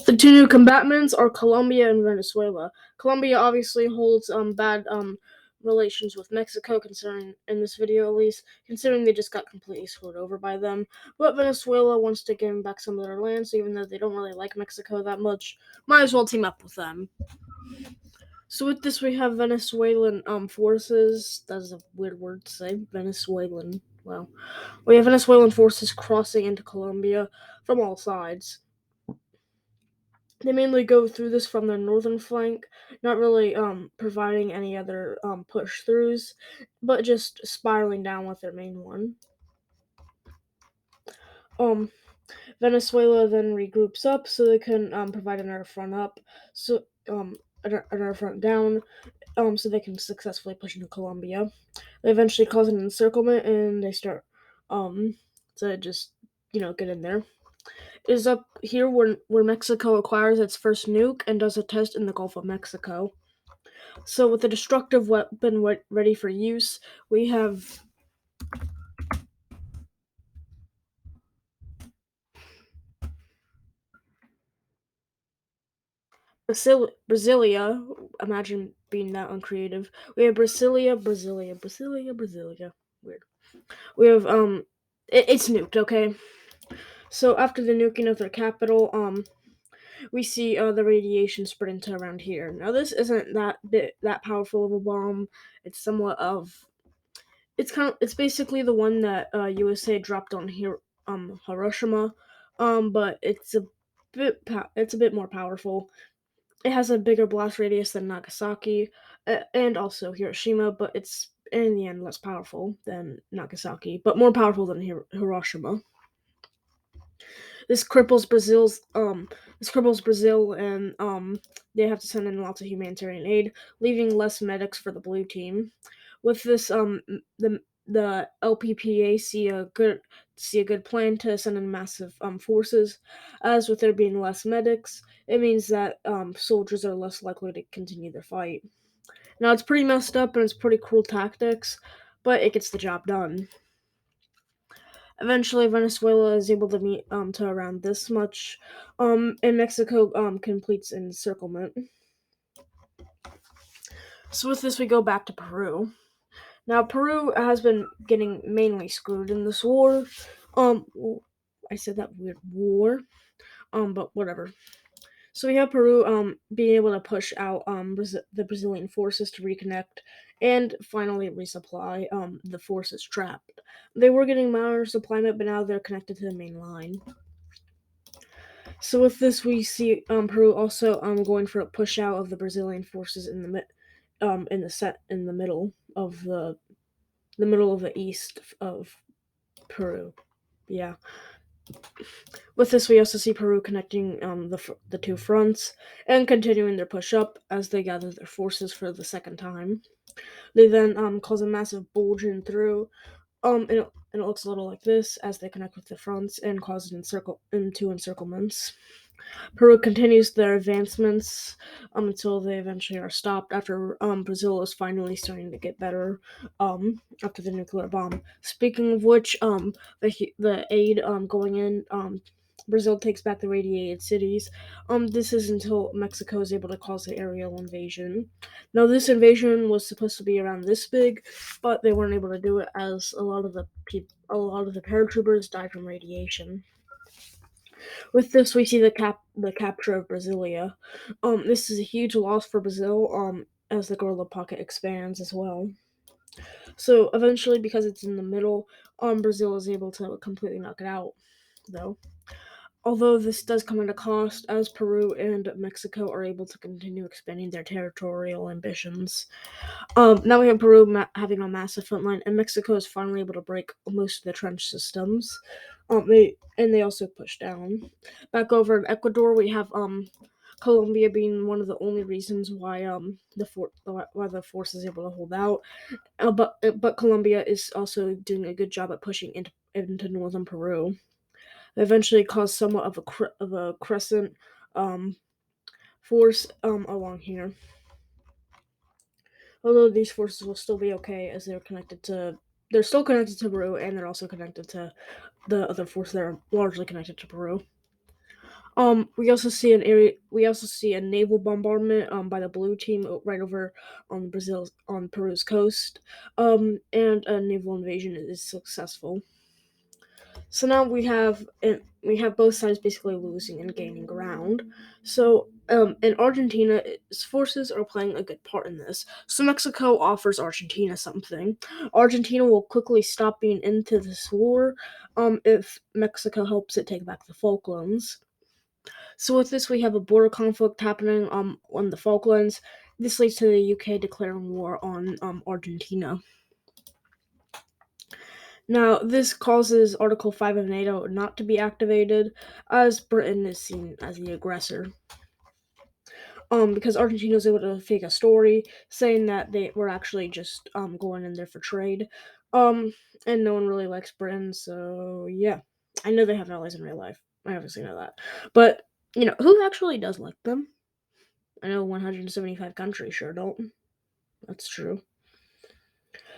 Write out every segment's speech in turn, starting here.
The two new combatants are Colombia and Venezuela. Colombia obviously holds bad relations with Mexico, considering in this video at least, considering they just got completely screwed over by them. But Venezuela wants to give them back some of their land, so even though they don't really like Mexico that much, might as well team up with them. So with this, we have Venezuelan forces. That's a weird word to say. Venezuelan. Well, we have Venezuelan forces crossing into Colombia from all sides. They mainly go through this from their northern flank, not really providing any other push throughs, but just spiraling down with their main one. Um, Venezuela then regroups up so they can provide another front up, so another front down, so they can successfully push into Colombia. They eventually cause an encirclement and they start to just get in there. Is up here where Mexico acquires its first nuke and does a test in the Gulf of Mexico. So with the destructive weapon ready for use, we have Brasilia. Imagine being that uncreative. We have Brasilia. Weird. We have it's nuked. Okay. So after the nuking of their capital, we see the radiation spreading to around here. Now this isn't that powerful of a bomb. It's somewhat of it's basically the one that USA dropped on here Hiroshima, but it's a bit more powerful. It has a bigger blast radius than Nagasaki and also Hiroshima, but it's in the end less powerful than Nagasaki, but more powerful than Hiroshima. This cripples Brazil, and they have to send in lots of humanitarian aid, leaving less medics for the blue team. With this, the LPPA see a good plan to send in massive forces. As with there being less medics, it means that soldiers are less likely to continue their fight. Now it's pretty messed up and it's pretty cruel tactics, but it gets the job done. Eventually, Venezuela is able to meet to around this much, and Mexico completes encirclement. So with this, we go back to Peru. Now, Peru has been getting mainly screwed in this war. Um, I said that weird war. But whatever. So we have Peru being able to push out the Brazilian forces to reconnect and finally resupply the forces trapped. They were getting minor supply, but now they're connected to the main line. So with this, we see Peru also going for a push out of the Brazilian forces in the middle of the east of Peru. Yeah. With this, we also see Peru connecting the two fronts and continuing their push up as they gather their forces for the second time. They then cause a massive bulge in through, and it looks a little like this as they connect with the fronts and cause two encirclements. Peru continues their advancements until they eventually are stopped after Brazil is finally starting to get better after the nuclear bomb. Speaking of which, the aid going in, Brazil takes back the radiated cities. This is until Mexico is able to cause the aerial invasion. Now, this invasion was supposed to be around this big, but they weren't able to do it as a lot of the paratroopers died from radiation. With this, we see the capture of Brasilia. This is a huge loss for Brazil. As the guerrilla pocket expands as well. So eventually, because it's in the middle, Brazil is able to completely knock it out, though. Although this does come at a cost, as Peru and Mexico are able to continue expanding their territorial ambitions. Now we have Peru having a massive front line, and Mexico is finally able to break most of the trench systems. They also push down. Back over in Ecuador, we have Colombia being one of the only reasons why the force is able to hold out. But Colombia is also doing a good job at pushing into northern Peru. They eventually cause somewhat of a crescent force along here. Although these forces will still be okay as they're still connected to Peru, and they're also connected to the other forces that are largely connected to Peru. We also see an area. We also see a naval bombardment by the blue team right over on Peru's coast. And a naval invasion is successful. So now we have both sides basically losing and gaining ground. So and Argentina's forces are playing a good part in this. So Mexico offers Argentina something. Argentina will quickly stop being into this war if Mexico helps it take back the Falklands. So with this, we have a border conflict happening on the Falklands. This leads to the UK declaring war on Argentina. Now, this causes Article 5 of NATO not to be activated, as Britain is seen as the aggressor. Because Argentina was able to fake a story saying that they were actually just going in there for trade. And no one really likes Britain, so yeah. I know they have allies in real life. I obviously know that. But, who actually does like them? I know 175 countries sure don't. That's true.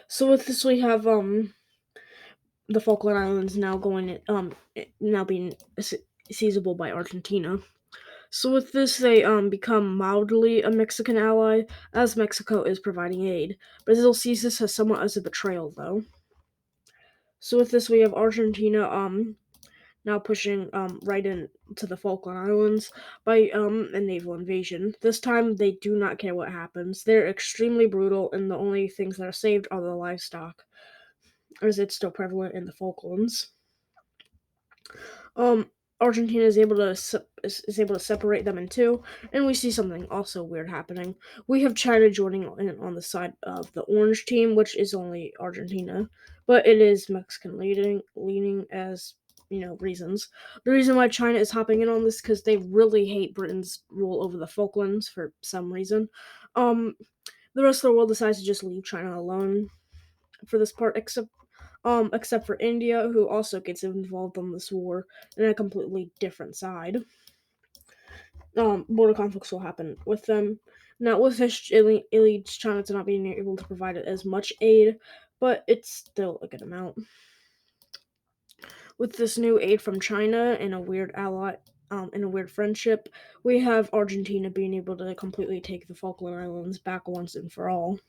So with this, we have the Falkland Islands now being seizable by Argentina. So with this, they become mildly a Mexican ally, as Mexico is providing aid. Brazil sees this as somewhat as a betrayal, though. So with this, we have Argentina now pushing right into the Falkland Islands by a naval invasion. This time, they do not care what happens. They're extremely brutal, and the only things that are saved are the livestock, as it's still prevalent in the Falklands. Um, Argentina is able to separate them in two, and we see something also weird happening. We have China joining in on the side of the orange team, which is only Argentina, but it is Mexican leaning as reasons. The reason why China is hopping in on this because they really hate Britain's rule over the Falklands for some reason. Um, the rest of the world decides to just leave China alone for this part, except for India, who also gets involved in this war in a completely different side. Border conflicts will happen with them. Now, with this, it leads China to not being able to provide as much aid, but it's still a good amount. With this new aid from China and a weird and a weird friendship, we have Argentina being able to completely take the Falkland Islands back once and for all.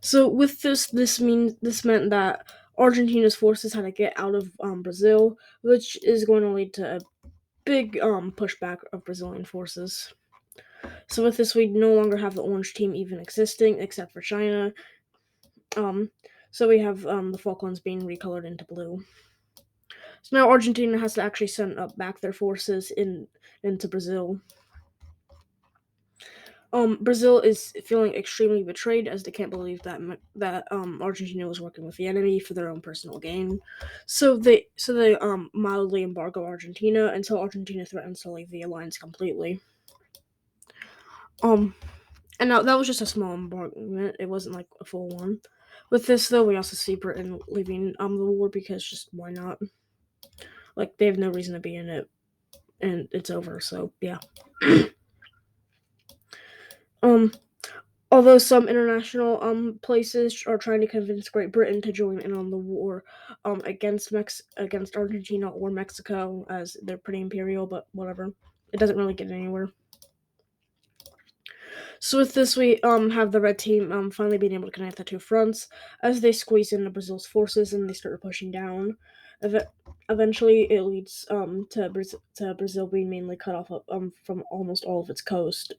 So with this meant that Argentina's forces had to get out of Brazil, which is going to lead to a big pushback of Brazilian forces. So with this, we no longer have the orange team even existing, except for China. Um, so we have the Falklands being recolored into blue. So now Argentina has to actually send back their forces into Brazil. Brazil is feeling extremely betrayed as they can't believe that Argentina was working with the enemy for their own personal gain. So they mildly embargo Argentina until Argentina threatens to leave the alliance completely. Um, and now that was just a small embargo. It wasn't like a full one. With this though, we also see Britain leaving the war because just why not? Like they have no reason to be in it, and it's over. So yeah. um. Although some international places are trying to convince Great Britain to join in on the war against Argentina or Mexico, as they're pretty imperial, but whatever. It doesn't really get anywhere. So with this, we have the red team finally being able to connect the two fronts as they squeeze into Brazil's forces and they start pushing down. Eventually, it leads to Brazil being mainly cut off from almost all of its coast.